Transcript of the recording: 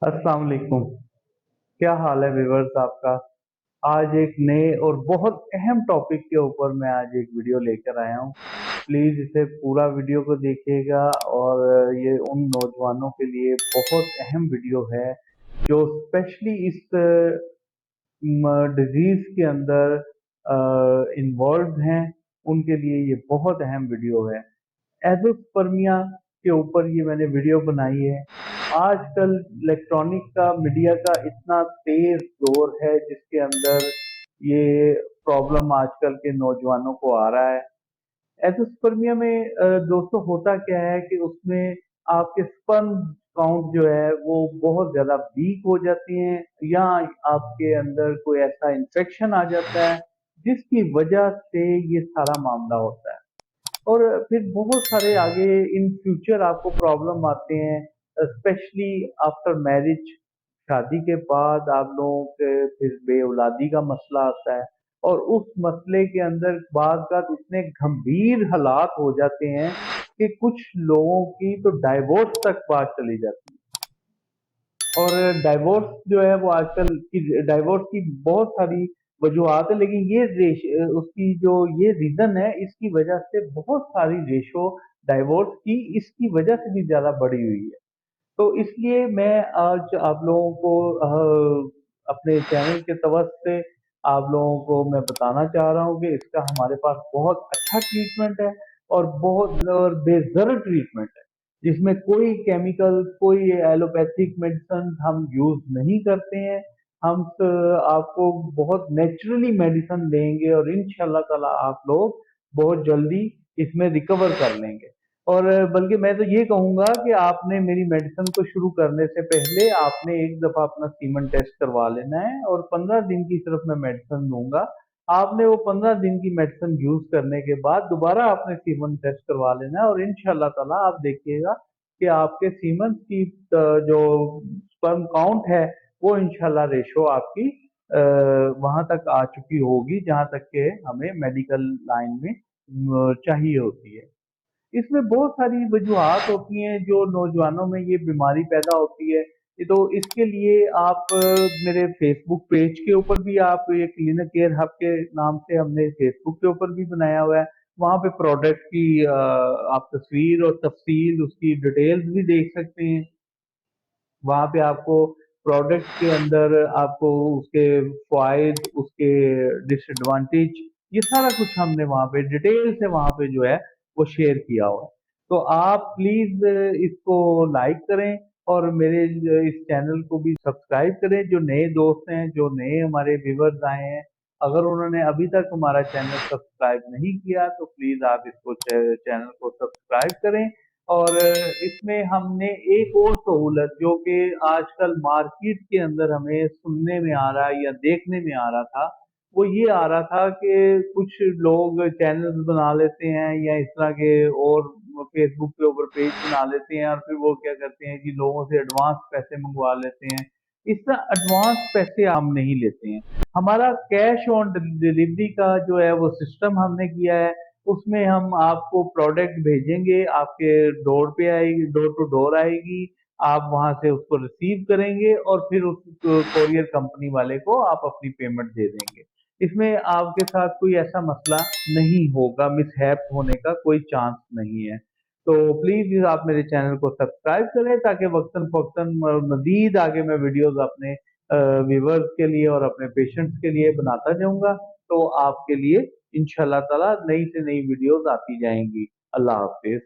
अस्सलाम वालेकुम। क्या हाल है व्यूअर्स आपका? आज एक नए और बहुत अहम टॉपिक के ऊपर मैं आज एक वीडियो लेकर आया हूँ। प्लीज़ इसे पूरा वीडियो को देखिएगा और ये उन नौजवानों के लिए बहुत अहम वीडियो है जो स्पेशली इस डिजीज़ के अंदर इन्वॉल्व्ड हैं, उनके लिए ये बहुत अहम वीडियो है। एज़ोस्पर्मिया के ऊपर ये मैंने वीडियो बनाई है। आजकल इलेक्ट्रॉनिक का मीडिया का इतना तेज दौर है जिसके अंदर ये प्रॉब्लम आजकल के नौजवानों को आ रहा है। एज़ोस्पर्मिया में दोस्तों होता क्या है कि उसमें आपके स्पर्म काउंट जो है वो बहुत ज़्यादा वीक हो जाती हैं या आपके अंदर कोई ऐसा इन्फेक्शन आ जाता है जिसकी वजह से ये सारा मामला होता है। और फिर बहुत सारे आगे इन फ्यूचर आपको प्रॉब्लम आते हैं स्पेशली आफ्टर मैरिज। शादी के बाद आप लोगों के फिर बेऔलादी का मसला आता है और उस मसले के अंदर बाद इतने गंभीर हालात हो जाते हैं कि कुछ लोगों की तो डाइवोर्स तक बात चली जाती है। और डाइवोर्स जो है वो आजकल की डाइवोर्स की बहुत सारी वजूहत है, लेकिन उसकी जो ये रीजन है इसकी वजह से बहुत सारी रेशो डाइवोर्स की इसकी वजह से भी ज्यादा बढ़ी हुई है। तो इसलिए मैं आज आप लोगों को अपने चैनल के तवस से आप लोगों को मैं बताना चाह रहा हूँ कि इसका हमारे पास बहुत अच्छा ट्रीटमेंट है और बहुत और बेहतर ट्रीटमेंट है जिसमें कोई केमिकल कोई एलोपैथिक मेडिसिन हम यूज नहीं करते हैं। आपको बहुत नेचुरली मेडिसिन देंगे और इंशाल्लाह ताला आप लोग बहुत जल्दी इसमें रिकवर कर लेंगे। और बल्कि मैं तो ये कहूँगा कि आपने मेरी मेडिसिन को शुरू करने से पहले आपने एक दफ़ा अपना सीमन टेस्ट करवा लेना है और 15 दिन की सिर्फ मैं मेडिसिन दूंगा। आपने वो 15 दिन की मेडिसिन यूज करने के बाद दोबारा आपने सीमन टेस्ट करवा लेना है और इंशाल्लाह ताला आप देखिएगा कि आपके सीमन की जो स्पर्म काउंट है वो इंशाल्लाह रेशो आपकी वहां तक आ चुकी होगी जहां तक के हमें मेडिकल लाइन में चाहिए होती है। इसमें बहुत सारी वजूहात होती हैं जो नौजवानों में ये बीमारी पैदा होती है। ये तो इसके लिए आप मेरे फेसबुक पेज के ऊपर भी आप ये क्लीनर केयर हब के नाम से हमने फेसबुक के ऊपर भी बनाया हुआ है। वहाँ पे प्रोडक्ट की आप तस्वीर और तफसील उसकी डिटेल्स भी देख सकते हैं। वहाँ पे आपको प्रोडक्ट के अंदर आपको उसके फ़ायदे, उसके डिसएडवांटेज ये सारा कुछ हमने वहाँ पे डिटेल से वहाँ पे जो है वो शेयर किया हुआ है। तो आप प्लीज़ इसको लाइक करें और मेरे इस चैनल को भी सब्सक्राइब करें। जो नए दोस्त हैं, जो नए हमारे व्यूअर्स आए हैं, अगर उन्होंने अभी तक हमारा चैनल सब्सक्राइब नहीं किया तो प्लीज़ आप इसको चैनल को सब्सक्राइब करें। और इसमें हमने एक और सहूलत जो कि आजकल मार्केट के अंदर हमें सुनने में आ रहा है या देखने में आ रहा था, वो ये आ रहा था कि कुछ लोग चैनल्स बना लेते हैं या इस तरह के और फेसबुक के ऊपर पेज बना लेते हैं और फिर वो क्या करते हैं कि लोगों से एडवांस पैसे मंगवा लेते हैं। इस तरह एडवांस पैसे हम नहीं लेते हैं। हमारा कैश ऑन डिलीवरी का जो है वो सिस्टम हमने किया है। उसमें हम आपको प्रोडक्ट भेजेंगे, आपके डोर पे आएगी, डोर टू डोर आएगी। आप वहां से उसको रिसीव करेंगे और फिर उस कोरियर कंपनी वाले को आप अपनी पेमेंट दे देंगे। इसमें आपके साथ कोई ऐसा मसला नहीं होगा, मिसहैप होने का कोई चांस नहीं है। तो प्लीज आप मेरे चैनल को सब्सक्राइब करें ताकि वक्तन फक्तन मजीद आगे मैं वीडियोस अपने व्यूवर्स के लिए और अपने पेशेंट्स के लिए बनाता जाऊंगा। तो आपके लिए इंशाल्लाह ताला नई से नई वीडियोस आती जाएंगी। अल्लाह हाफिज।